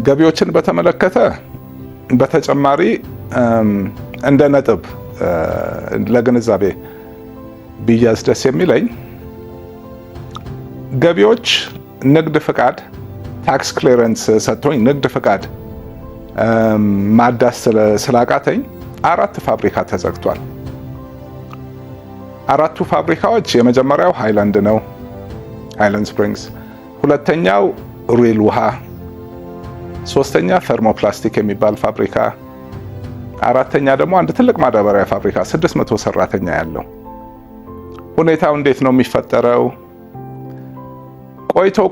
ገቢዎችን በተመለከተ በተጨማሪ እንደ ነጥብ ለግንዛቤ ቢያዝ ደስ የሚለኝ ገቢዎች ንግድ ፍቃድ ታክስ ክሊረንስ ሰጥቶኝ ንግድ ፍቃድ ማዳስ ስላቃተኝ 4 ፋብሪካ ተዘግቷል። 4ቱ ፋብሪካዎች የመጀመሪያው ሃይላንድ ነው፣ ሃይላንድ ስፕሪንግስ። ሁለተኛው ሪል ውሃ፣ ሶስተኛ ተርሞፕላስቲክ የሚባል ፋብሪካ፣ አራተኛ ደግሞ አንድ ትልቅ ማዳበሪያ ፋብሪካ 600 ሰራተኛ ያለው። ሁኔታው እንዴት ነው የሚፈጠረው?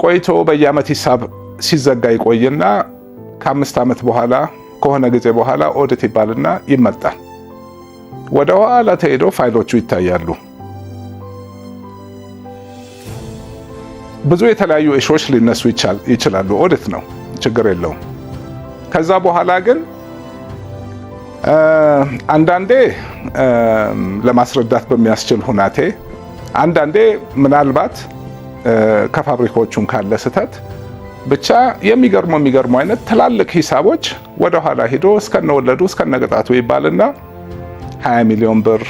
ቆይቶ በየዓመት ሂሳብ ሲዘጋ ይቆይና ከ5 ዓመት በኋላ ከሆነ ጊዜ በኋላ ኦዲት ይባልና ይመጣል። ወደ ኋላ ተሄዶ ፋይሎቹ ይታያሉ። ብዙ የተለያዩ ኢሹዎች ሊነሱ ይችላሉ። ኦዲት ነው፣ ችግር የለውም። ከዛ በኋላ ግን አንዳንዴ ለማስረዳት በሚያስችል ሁናቴ፣ አንዳንዴ ምናልባት ከፋብሪካዎቹም ካለ ስህተት ብቻ የሚገርሙ አይነት ትላልቅ ሂሳቦች ወደ ኋላ ሂዶ እስከነወለዱ እስከነቅጣቱ ይባልና 20 ሚሊዮን ብር፣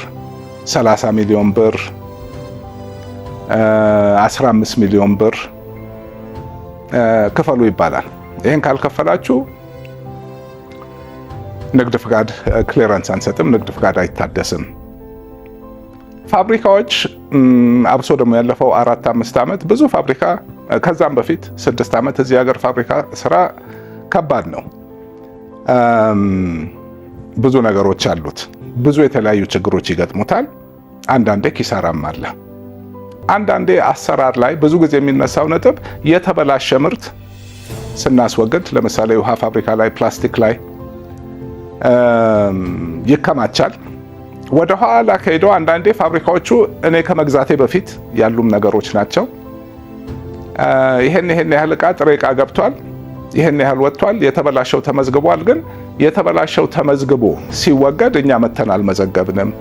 30 ሚሊዮን ብር፣ 15 ሚሊዮን ብር ክፈሉ ይባላል። ይህን ካልከፈላችሁ ንግድ ፍቃድ ክሊረንስ አንሰጥም፣ ንግድ ፍቃድ አይታደስም። ፋብሪካዎች አብሶ ደግሞ ያለፈው 4-5 ዓመት ብዙ ፋብሪካ ከዛም በፊት 6 ዓመት እዚህ ሀገር ፋብሪካ ስራ ከባድ ነው። ብዙ ነገሮች አሉት። ብዙ የተለያዩ ችግሮች ይገጥሙታል። አንዳንዴ ኪሳራም አለ። አንዳንዴ አሰራር ላይ ብዙ ጊዜ የሚነሳው ነጥብ የተበላሸ ምርት ስናስወግድ፣ ለምሳሌ ውሃ ፋብሪካ ላይ፣ ፕላስቲክ ላይ ይከማቻል። ወደ ኋላ ከሄደው አንዳንዴ ፋብሪካዎቹ እኔ ከመግዛቴ በፊት ያሉም ነገሮች ናቸው። ይሄን ያህል ዕቃ ጥሬ ዕቃ ገብቷል፣ ይሄን ያህል ወጥቷል፣ የተበላሸው ተመዝግቧል። ግን የተበላሸው ተመዝግቦ ሲወገድ እኛ መተን አልመዘገብንም።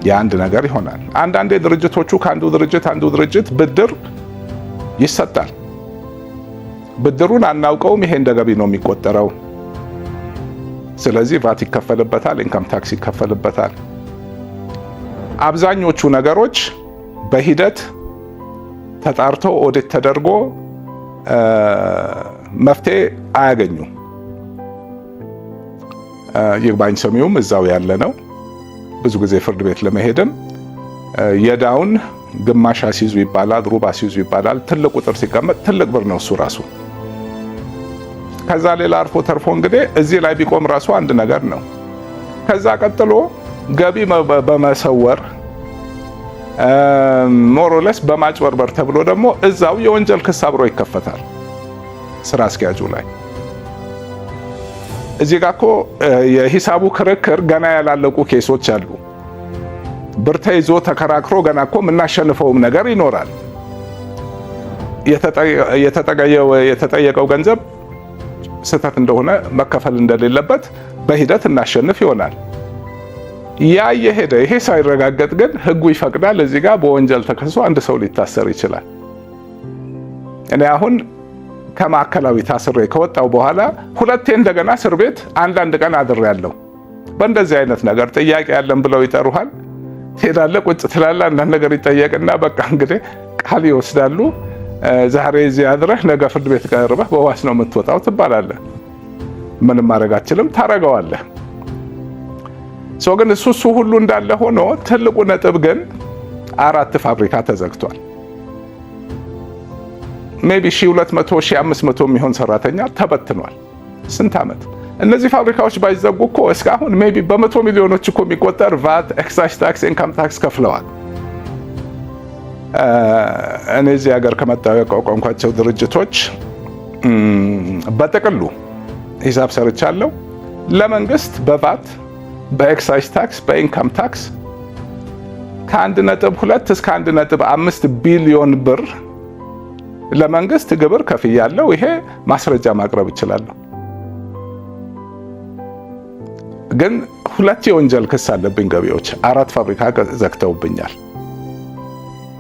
የአንድ ነገር ይሆናል። አንዳንዴ ድርጅቶቹ ከአንዱ ድርጅት ብድር ይሰጣል። ብድሩን አናውቀውም፣ ይሄ እንደ ገቢ ነው የሚቆጠረው። ስለዚህ ቫት ይከፈልበታል፣ ኢንካም ታክስ ይከፈልበታል። አብዛኞቹ ነገሮች በሂደት ተጣርቶ ኦዲት ተደርጎ መፍትሄ አያገኙም። ይግባኝ ሰሚውም እዛው ያለ ነው። ብዙ ጊዜ ፍርድ ቤት ለመሄድም የዳውን ግማሽ አስይዙ ይባላል፣ ሩብ አስይዙ ይባላል። ትልቅ ቁጥር ሲቀመጥ ትልቅ ብር ነው እሱ ራሱ። ከዛ ሌላ አርፎ ተርፎ እንግዲህ እዚህ ላይ ቢቆም ራሱ አንድ ነገር ነው። ከዛ ቀጥሎ ገቢ በመሰወር ሞሮለስ በማጭበርበር ተብሎ ደግሞ እዛው የወንጀል ክስ አብሮ ይከፈታል ስራ አስኪያጁ ላይ። እዚህ ጋር እኮ የሂሳቡ ክርክር ገና ያላለቁ ኬሶች አሉ። ብር ተይዞ ተከራክሮ ገና እኮ የምናሸንፈውም ነገር ይኖራል። የተጠየቀው ገንዘብ ስህተት እንደሆነ መከፈል እንደሌለበት በሂደት እናሸንፍ ይሆናል። ያ የሄደ ይሄ ሳይረጋገጥ ግን ህጉ ይፈቅዳል። እዚህ ጋር በወንጀል ተከሶ አንድ ሰው ሊታሰር ይችላል። እኔ አሁን ከማዕከላዊ ታስሬ ከወጣው በኋላ ሁለቴ እንደገና እስር ቤት አንዳንድ ቀን አድሬያለሁ። በእንደዚህ አይነት ነገር ጥያቄ ያለን ብለው ይጠሩሃል። ትሄዳለህ፣ ቁጭ ትላለህ፣ አንዳንድ ነገር ይጠየቅና በቃ እንግዲህ ቃል ይወስዳሉ። ዛሬ እዚህ አድረህ ነገ ፍርድ ቤት ቀርበህ በዋስ ነው የምትወጣው ትባላለህ። ምንም ማድረግ አትችልም፣ ታረገዋለህ። ሰው ግን እሱ ሁሉ እንዳለ ሆኖ ትልቁ ነጥብ ግን 4 ፋብሪካ ተዘግቷል። ሜቢ 1200 1500 የሚሆን ሰራተኛ ተበትኗል። ስንት ዓመት እነዚህ ፋብሪካዎች ባይዘጉ እኮ እስካሁን ሜቢ በመቶ ሚሊዮኖች እኮ የሚቆጠር ቫት፣ ኤክሳይዝ ታክስ፣ ኢንካም ታክስ ከፍለዋል። እኔ እዚህ ሀገር ከመጣሁ ያቋቋምኳቸው ድርጅቶች በጥቅሉ ሂሳብ ሰርቻለሁ። ለመንግስት በቫት፣ በኤክሳይዝ ታክስ፣ በኢንካም ታክስ ከ1.2 እስከ 1.5 ቢሊዮን ብር ለመንግስት ግብር ከፍያለሁ። ይሄ ማስረጃ ማቅረብ እችላለሁ። ግን 2 የወንጀል ክስ አለብኝ ገቢዎች። 4 ፋብሪካ ዘግተውብኛል።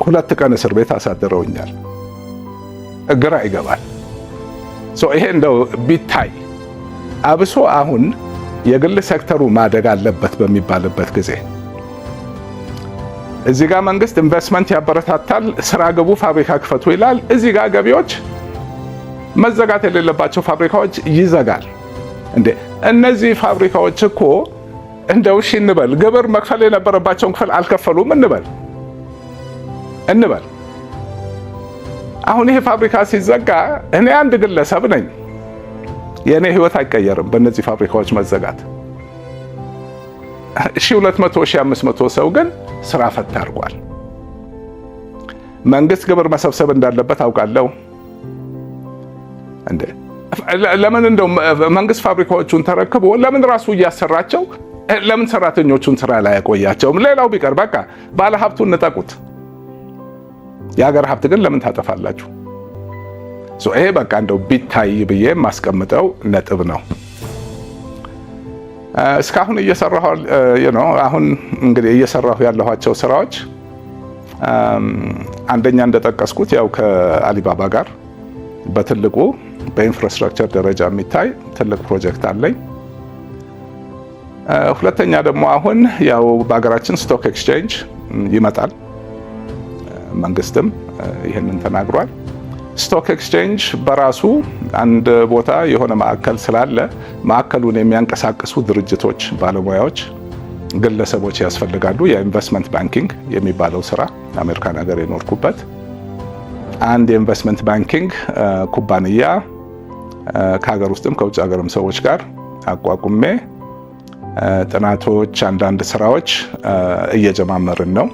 2 ቀን እስር ቤት አሳድረውኛል። ግራ ይገባል። ይሄ እንደው ቢታይ አብሶ አሁን የግል ሴክተሩ ማደግ አለበት በሚባልበት ጊዜ እዚህ ጋር መንግስት ኢንቨስትመንት ያበረታታል፣ ስራ ግቡ፣ ፋብሪካ ክፈቱ ይላል። እዚህ ጋር ገቢዎች መዘጋት የሌለባቸው ፋብሪካዎች ይዘጋል። እንዴ እነዚህ ፋብሪካዎች እኮ እንደው እሺ እንበል ግብር መክፈል የነበረባቸውን ክፍል አልከፈሉም እንበል አሁን ይሄ ፋብሪካ ሲዘጋ እኔ አንድ ግለሰብ ነኝ፣ የኔ ህይወት አይቀየርም በእነዚህ ፋብሪካዎች መዘጋት። 1200 1500 ሰው ግን ስራ ፈት አድርጓል። መንግስት ግብር መሰብሰብ እንዳለበት አውቃለሁ። እንዴ ለምን እንደው መንግስት ፋብሪካዎቹን ተረክቦ ለምን ራሱ እያሰራቸው ለምን ሰራተኞቹን ስራ ላይ ያቆያቸውም? ሌላው ቢቀር በቃ ባለ ሀብቱን ንጠቁት። የሀገር ሀብት ግን ለምን ታጠፋላችሁ? ይሄ በቃ እንደው ቢታይ ብዬ የማስቀምጠው ነጥብ ነው። እስካሁን አሁን እንግዲህ እየሰራሁ ያለኋቸው ስራዎች አንደኛ እንደጠቀስኩት ያው ከአሊባባ ጋር በትልቁ በኢንፍራስትራክቸር ደረጃ የሚታይ ትልቅ ፕሮጀክት አለኝ። ሁለተኛ ደግሞ አሁን ያው በሀገራችን ስቶክ ኤክስቼንጅ ይመጣል። መንግስትም ይህንን ተናግሯል። ስቶክ ኤክስቼንጅ በራሱ አንድ ቦታ የሆነ ማዕከል ስላለ ማዕከሉን የሚያንቀሳቅሱ ድርጅቶች፣ ባለሙያዎች፣ ግለሰቦች ያስፈልጋሉ። የኢንቨስትመንት ባንኪንግ የሚባለው ስራ አሜሪካን ሀገር የኖርኩበት አንድ የኢንቨስትመንት ባንኪንግ ኩባንያ ከሀገር ውስጥም ከውጭ ሀገርም ሰዎች ጋር አቋቁሜ ጥናቶች፣ አንዳንድ ስራዎች እየጀማመርን ነው።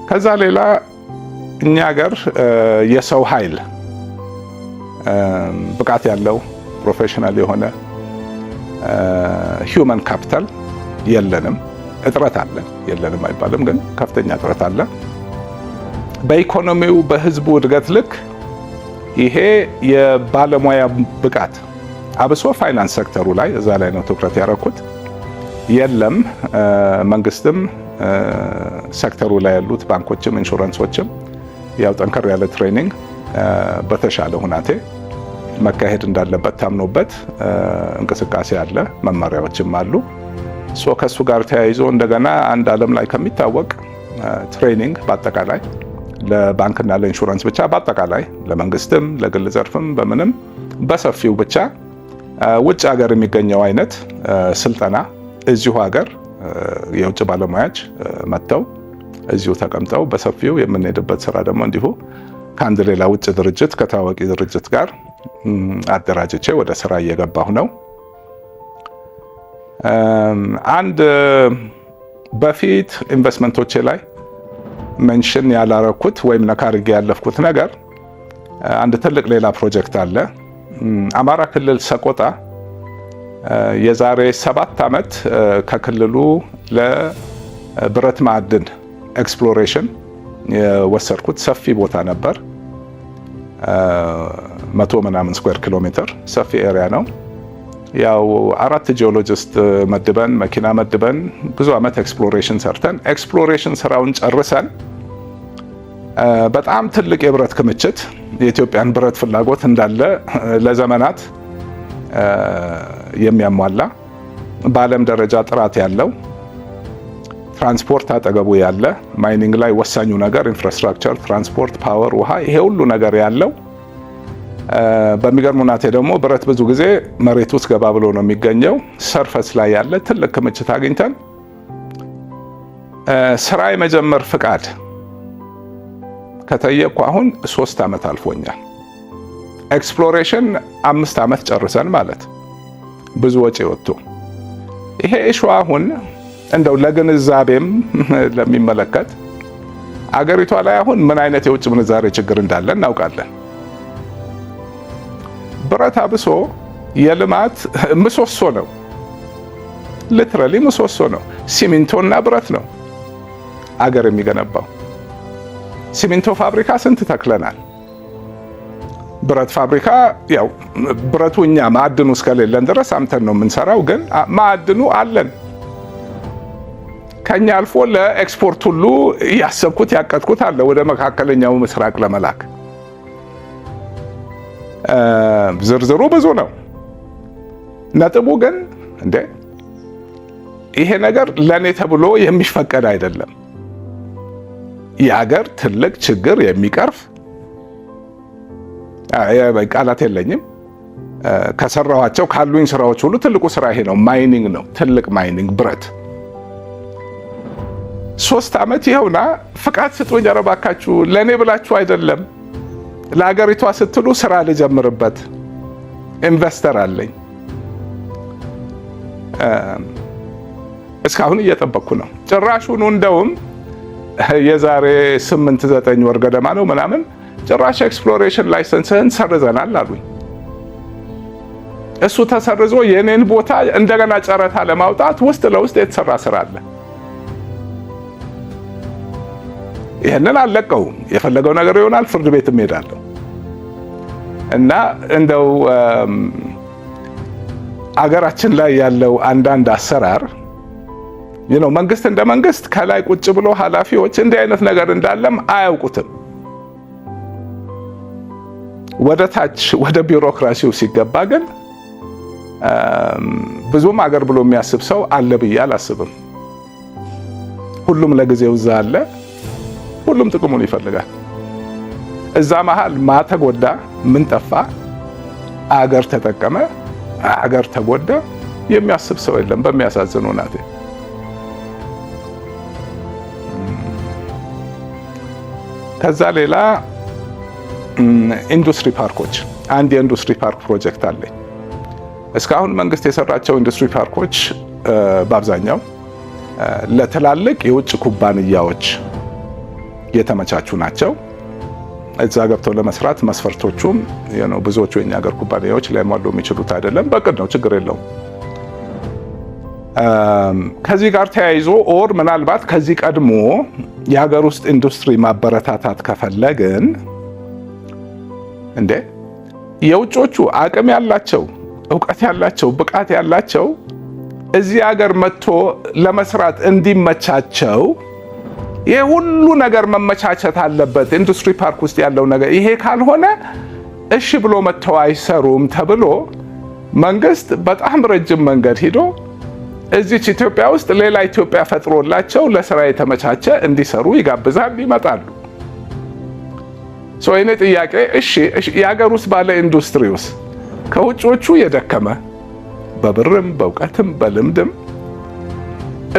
ከዛ ሌላ እኛ ሀገር የሰው ኃይል ብቃት ያለው ፕሮፌሽናል የሆነ ሂውመን ካፒታል የለንም። እጥረት አለ፣ የለንም አይባልም፣ ግን ከፍተኛ እጥረት አለ። በኢኮኖሚው በህዝቡ እድገት ልክ ይሄ የባለሙያ ብቃት አብሶ ፋይናንስ ሴክተሩ ላይ እዛ ላይ ነው ትኩረት ያደረኩት። የለም መንግስትም ሴክተሩ ላይ ያሉት ባንኮችም ኢንሹራንሶችም ያው ጠንከር ያለ ትሬኒንግ በተሻለ ሁናቴ መካሄድ እንዳለበት ታምኖበት እንቅስቃሴ አለ፣ መመሪያዎችም አሉ። ከሱ ጋር ተያይዞ እንደገና አንድ ዓለም ላይ ከሚታወቅ ትሬኒንግ በአጠቃላይ ለባንክና ለኢንሹራንስ ብቻ በአጠቃላይ ለመንግስትም ለግል ዘርፍም በምንም በሰፊው ብቻ ውጭ ሀገር የሚገኘው አይነት ስልጠና እዚሁ ሀገር የውጭ ባለሙያዎች መጥተው እዚሁ ተቀምጠው በሰፊው የምንሄድበት ስራ ደግሞ እንዲሁ ከአንድ ሌላ ውጭ ድርጅት ከታዋቂ ድርጅት ጋር አደራጅቼ ወደ ስራ እየገባሁ ነው። አንድ በፊት ኢንቨስትመንቶቼ ላይ ሜንሽን ያላረኩት ወይም ነካ አድርጌ ያለፍኩት ነገር አንድ ትልቅ ሌላ ፕሮጀክት አለ። አማራ ክልል ሰቆጣ የዛሬ 7 ዓመት ከክልሉ ለብረት ማዕድን ኤክስፕሎሬሽን የወሰድኩት ሰፊ ቦታ ነበር። 100 ምናምን ስኩዌር ኪሎ ሜትር ሰፊ ኤሪያ ነው። ያው 4 ጂኦሎጂስት መድበን መኪና መድበን ብዙ ዓመት ኤክስፕሎሬሽን ሰርተን ኤክስፕሎሬሽን ስራውን ጨርሰን በጣም ትልቅ የብረት ክምችት የኢትዮጵያን ብረት ፍላጎት እንዳለ ለዘመናት የሚያሟላ በዓለም ደረጃ ጥራት ያለው ትራንስፖርት አጠገቡ ያለ ማይኒንግ ላይ ወሳኙ ነገር ኢንፍራስትራክቸር፣ ትራንስፖርት፣ ፓወር፣ ውሃ ይሄ ሁሉ ነገር ያለው በሚገርም ሁኔታ ደግሞ ብረት ብዙ ጊዜ መሬት ውስጥ ገባ ብሎ ነው የሚገኘው። ሰርፈስ ላይ ያለ ትልቅ ክምችት አግኝተን ስራ የመጀመር ፍቃድ ከጠየቅኩ አሁን 3 ዓመት አልፎኛል። ኤክስፕሎሬሽን 5 ዓመት ጨርሰን ማለት ብዙ ወጪ ወጥቶ ይሄ ኢሹ አሁን እንደው ለግንዛቤም ለሚመለከት አገሪቷ ላይ አሁን ምን አይነት የውጭ ምንዛሬ ችግር እንዳለ እናውቃለን። ብረት አብሶ የልማት ምሰሶ ነው። ሊትራሊ ምሰሶ ነው። ሲሚንቶና ብረት ነው አገር የሚገነባው። ሲሚንቶ ፋብሪካ ስንት ተክለናል። ብረት ፋብሪካ ያው ብረቱ እኛ ማዕድኑ እስከሌለን ድረስ አምተን ነው የምንሰራው፣ ግን ማዕድኑ አለን። ከኛ አልፎ ለኤክስፖርት ሁሉ ያሰብኩት ያቀድኩት አለ ወደ መካከለኛው ምስራቅ ለመላክ። ዝርዝሩ ብዙ ነው። ነጥቡ ግን እንዴ ይሄ ነገር ለኔ ተብሎ የሚፈቀድ አይደለም። የሀገር ትልቅ ችግር የሚቀርፍ ቃላት የለኝም። ከሰራኋቸው ካሉኝ ስራዎች ሁሉ ትልቁ ስራ ይሄ ነው። ማይኒንግ ነው። ትልቅ ማይኒንግ ብረት 3 ዓመት ይኸውና ፍቃድ ስጡኝ ኧረ እባካችሁ ለእኔ ብላችሁ አይደለም ለሀገሪቷ ስትሉ ስራ ልጀምርበት ኢንቨስተር አለኝ። እስካሁን እየጠበቅኩ ነው። ጭራሹኑ እንደውም የዛሬ 8-9 ወር ገደማ ነው ምናምን ጭራሽ ኤክስፕሎሬሽን ላይሰንስህን ሰርዘናል አሉኝ። እሱ ተሰርዞ የኔን ቦታ እንደገና ጨረታ ለማውጣት ውስጥ ለውስጥ የተሰራ ስራ አለ። ይሄንን አልለቀውም። የፈለገው ነገር ይሆናል። ፍርድ ቤትም ሄዳለሁ እና እንደው አገራችን ላይ ያለው አንዳንድ አሰራር መንግስት እንደ መንግስት ከላይ ቁጭ ብሎ ኃላፊዎች እንዲህ አይነት ነገር እንዳለም አያውቁትም። ወደ ታች ወደ ቢሮክራሲው ሲገባ ግን ብዙም አገር ብሎ የሚያስብ ሰው አለ ብዬ አላስብም። ሁሉም ለጊዜው እዛ አለ። ሁሉም ጥቅሙን ይፈልጋል። እዛ መሃል ማተጎዳ ምን ጠፋ? አገር ተጠቀመ፣ አገር ተጎዳ የሚያስብ ሰው የለም። በሚያሳዝን ሁኔታ ከዛ ሌላ ኢንዱስትሪ ፓርኮች፣ አንድ የኢንዱስትሪ ፓርክ ፕሮጀክት አለኝ። እስካሁን መንግስት የሰራቸው ኢንዱስትሪ ፓርኮች በአብዛኛው ለትላልቅ የውጭ ኩባንያዎች የተመቻቹ ናቸው። እዛ ገብተው ለመስራት መስፈርቶቹም ብዙዎቹ የኛ ሀገር ኩባንያዎች ሊያሟሉ የሚችሉት አይደለም። በቅድ ነው፣ ችግር የለውም። ከዚህ ጋር ተያይዞ ኦር ምናልባት ከዚህ ቀድሞ የሀገር ውስጥ ኢንዱስትሪ ማበረታታት ከፈለግን እንዴ የውጮቹ አቅም ያላቸው እውቀት ያላቸው ብቃት ያላቸው እዚህ ሀገር መጥቶ ለመስራት እንዲመቻቸው ይሄ ሁሉ ነገር መመቻቸት አለበት። ኢንዱስትሪ ፓርክ ውስጥ ያለው ነገር ይሄ ካልሆነ እሺ ብሎ መጥተው አይሰሩም ተብሎ መንግስት በጣም ረጅም መንገድ ሂዶ እዚች ኢትዮጵያ ውስጥ ሌላ ኢትዮጵያ ፈጥሮላቸው ለስራ የተመቻቸ እንዲሰሩ ይጋብዛል፣ ይመጣሉ። እኔ ጥያቄ እሺ የሀገር ውስጥ ባለ ኢንዱስትሪ ውስጥ ከውጮቹ የደከመ በብርም በእውቀትም በልምድም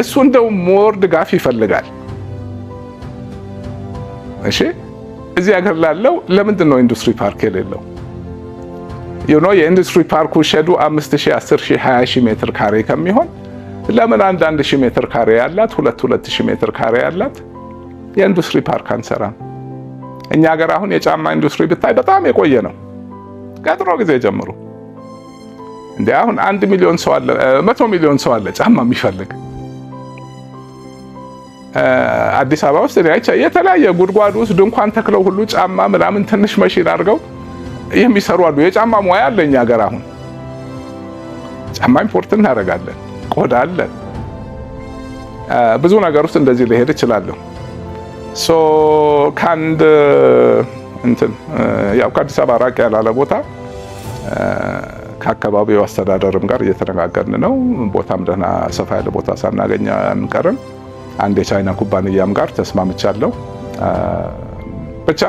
እሱ እንደው ሞር ድጋፍ ይፈልጋል። እሺ እዚህ ሀገር ላለው ለምንድን ነው ኢንዱስትሪ ፓርክ የሌለው? የኢንዱስትሪ ፓርኩ ሸዱ 5000፣ 10000፣ 20000 ሜትር ካሬ ከሚሆን ለምን 1000 ሜትር ካሬ ያላት 2000 ሜትር ካሬ ያላት የኢንዱስትሪ ፓርክ አንሰራም? እኛ ሀገር አሁን የጫማ ኢንዱስትሪ ብታይ በጣም የቆየ ነው። ከድሮ ጊዜ ጀምሮ እንዴ አሁን 1 ሚሊዮን ሰው አለ፣ 100 ሚሊዮን ሰው አለ ጫማ የሚፈልግ። አዲስ አበባ ውስጥ የተለያየ ጉድጓድ ውስጥ ድንኳን ተክለው ሁሉ ጫማ ምናምን ትንሽ መሽን አድርገው የሚሰሩ አሉ። የጫማ ሙያ አለ እኛ ሀገር። አሁን ጫማ ኢምፖርት እናደርጋለን፣ ቆዳ አለ። ብዙ ነገር ውስጥ እንደዚህ ሊሄድ እችላለሁ። ከአንድ ያው ከአዲስ አበባ ራቅ ያላለ ቦታ ከአካባቢው አስተዳደርም ጋር እየተነጋገርን ነው። ቦታም ደህና ሰፋ ያለ ቦታ ሳናገኝ አንቀርም። አንድ የቻይና ኩባንያም ጋር ተስማምቻለሁ። ብቻ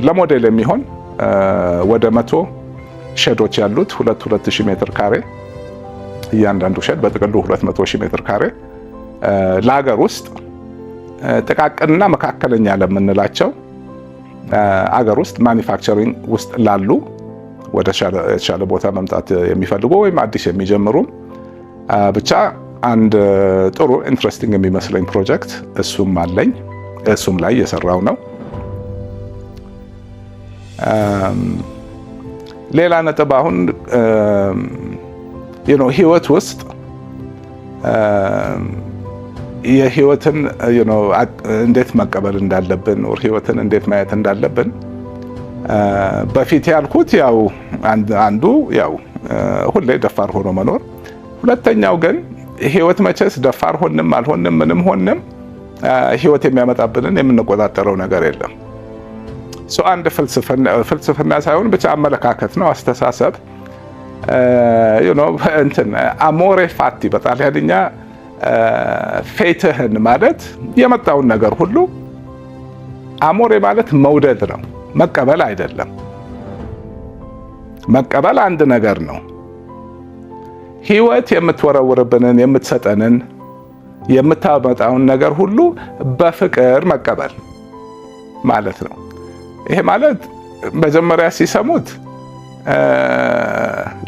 ለሞዴል የሚሆን ወደ 100 ሼዶች ያሉት 2000 ሜትር ካሬ እያንዳንዱ ሼድ በጥቅሉ 200,000 ሜትር ካሬ ለሀገር ውስጥ ጥቃቅንና መካከለኛ ለምንላቸው አገር ውስጥ ማኒፋክቸሪንግ ውስጥ ላሉ ወደ የተሻለ ቦታ መምጣት የሚፈልጉ ወይም አዲስ የሚጀምሩ ብቻ አንድ ጥሩ ኢንትረስቲንግ የሚመስለኝ ፕሮጀክት እሱም አለኝ። እሱም ላይ እየሰራው ነው። ሌላ ነጥብ አሁን ህይወት ውስጥ የህይወትን እንዴት መቀበል እንዳለብን ወር ህይወትን እንዴት ማየት እንዳለብን በፊት ያልኩት ያው አንዱ ያው ሁሌ ደፋር ሆኖ መኖር፣ ሁለተኛው ግን ህይወት መቼስ ደፋር ሆንም አልሆንም ምንም ሆንም ህይወት የሚያመጣብንን የምንቆጣጠረው ነገር የለም። አንድ ፍልስፍና ሳይሆን ብቻ አመለካከት ነው፣ አስተሳሰብ እንትን አሞሬ ፋቲ በጣሊያንኛ ፌትህን ማለት የመጣውን ነገር ሁሉ አሞሬ ማለት መውደድ ነው፣ መቀበል አይደለም። መቀበል አንድ ነገር ነው። ህይወት የምትወረውርብንን የምትሰጠንን የምታመጣውን ነገር ሁሉ በፍቅር መቀበል ማለት ነው። ይሄ ማለት መጀመሪያ ሲሰሙት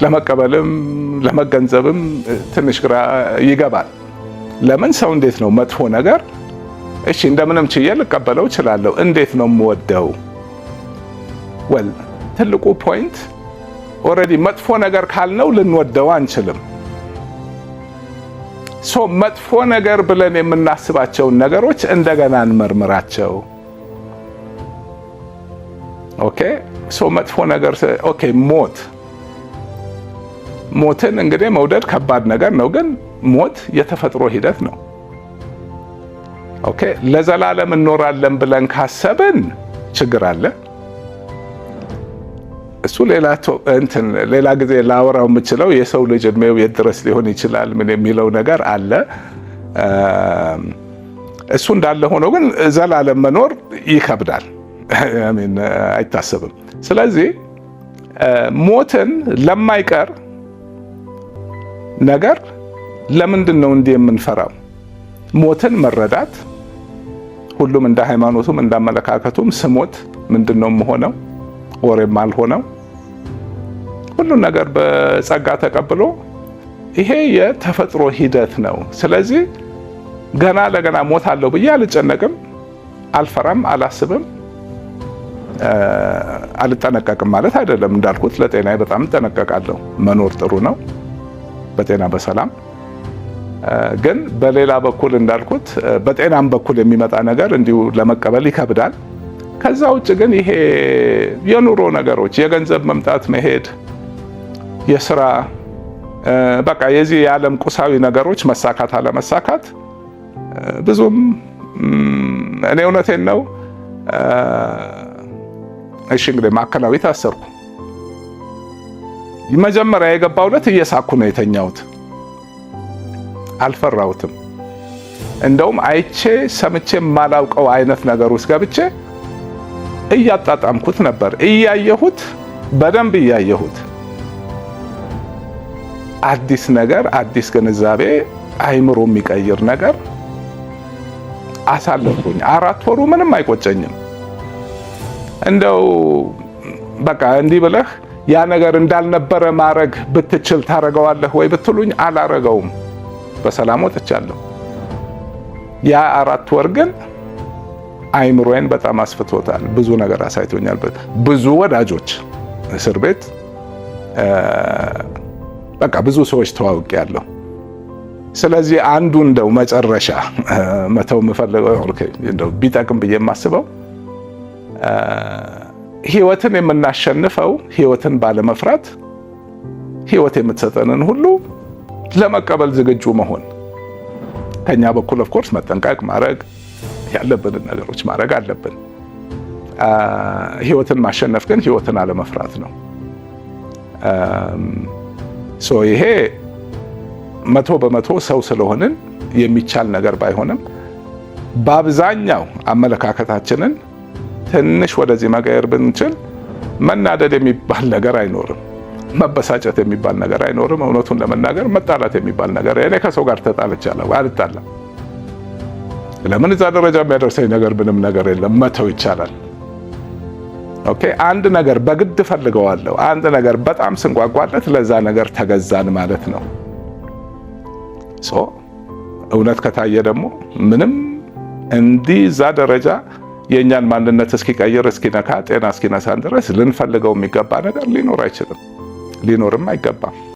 ለመቀበልም ለመገንዘብም ትንሽ ግራ ይገባል። ለምን ሰው እንዴት ነው መጥፎ ነገር እሺ እንደምንም ችዬ ልቀበለው እችላለሁ፣ እንዴት ነው የምወደው? ወል ትልቁ ፖይንት ኦልሬዲ መጥፎ ነገር ካልነው ልንወደው አንችልም። መጥፎ ነገር ብለን የምናስባቸውን ነገሮች እንደገና እንመርምራቸው። ኦኬ መጥፎ ነገር ኦኬ ሞትን እንግዲህ መውደድ ከባድ ነገር ነው፣ ግን ሞት የተፈጥሮ ሂደት ነው። ኦኬ ለዘላለም እንኖራለን ብለን ካሰብን ችግር አለ። እሱ ሌላ ጊዜ ላወራው የምችለው የሰው ልጅ እድሜው የት ድረስ ሊሆን ይችላል ምን የሚለው ነገር አለ። እሱ እንዳለ ሆኖ ግን ዘላለም መኖር ይከብዳል፣ አይታሰብም። ስለዚህ ሞትን ለማይቀር ነገር ለምንድን ነው እንዲህ የምንፈራው? ሞትን መረዳት፣ ሁሉም እንደ ሃይማኖቱም እንዳመለካከቱም ስሞት ምንድን ነው የምሆነው ወሬም አልሆነው ሁሉን ነገር በጸጋ ተቀብሎ ይሄ የተፈጥሮ ሂደት ነው። ስለዚህ ገና ለገና ሞታለሁ ብዬ አልጨነቅም፣ አልፈራም፣ አላስብም፣ አልጠነቀቅም ማለት አይደለም። እንዳልኩት ለጤናዬ በጣም እጠነቀቃለሁ። መኖር ጥሩ ነው በጤና በሰላም። ግን በሌላ በኩል እንዳልኩት በጤናም በኩል የሚመጣ ነገር እንዲሁ ለመቀበል ይከብዳል። ከዛ ውጭ ግን ይሄ የኑሮ ነገሮች የገንዘብ መምጣት መሄድ፣ የስራ በቃ የዚህ የዓለም ቁሳዊ ነገሮች መሳካት አለመሳካት ብዙም እኔ እውነቴን ነው። እሺ እንግዲህ ማዕከላዊ ታሰርኩ። መጀመሪያ የገባው ዕለት እየሳኩ ነው የተኛሁት። አልፈራሁትም። እንደውም አይቼ ሰምቼ የማላውቀው አይነት ነገር ውስጥ ገብቼ እያጣጣምኩት ነበር። እያየሁት በደንብ እያየሁት አዲስ ነገር፣ አዲስ ግንዛቤ፣ አይምሮ የሚቀይር ነገር አሳለፍኩኝ። 4 ወሩ ምንም አይቆጨኝም። እንደው በቃ እንዲህ ብለህ ያ ነገር እንዳልነበረ ማድረግ ብትችል ታረገዋለህ ወይ ብትሉኝ አላረገውም። በሰላም ወጥቻለሁ። ያ 4 ወር ግን አይምሮዬን በጣም አስፍቶታል። ብዙ ነገር አሳይቶኛል። ብዙ ወዳጆች እስር ቤት በቃ ብዙ ሰዎች ተዋውቄያለሁ። ስለዚህ አንዱ እንደው መጨረሻ መተው የምፈልገው እንደው ቢጠቅም ብዬ የማስበው ህይወትን የምናሸንፈው ህይወትን ባለመፍራት ህይወት የምትሰጠንን ሁሉ ለመቀበል ዝግጁ መሆን፣ ከኛ በኩል ኦፍ ኮርስ መጠንቀቅ ማድረግ ያለብንን ነገሮች ማድረግ አለብን። ህይወትን ማሸነፍ ግን ህይወትን አለመፍራት ነው። ይሄ 100% ሰው ስለሆንን የሚቻል ነገር ባይሆንም በአብዛኛው አመለካከታችንን ትንሽ ወደዚህ መቀየር ብንችል መናደድ የሚባል ነገር አይኖርም። መበሳጨት የሚባል ነገር አይኖርም። እውነቱን ለመናገር መጣላት የሚባል ነገር እኔ ከሰው ጋር ተጣልቻለሁ፣ አልጣላም። ለምን እዛ ደረጃ የሚያደርሰኝ ነገር ምንም ነገር የለም። መተው ይቻላል። ኦኬ አንድ ነገር በግድ ፈልገዋለሁ፣ አንድ ነገር በጣም ስንጓጓለት ለዛ ነገር ተገዛን ማለት ነው። እውነት ከታየ ደግሞ ምንም እንዲህ እዛ ደረጃ የእኛን ማንነት እስኪቀይር እስኪነካ ጤና እስኪነሳን ድረስ ልንፈልገው የሚገባ ነገር ሊኖር አይችልም፣ ሊኖርም አይገባም።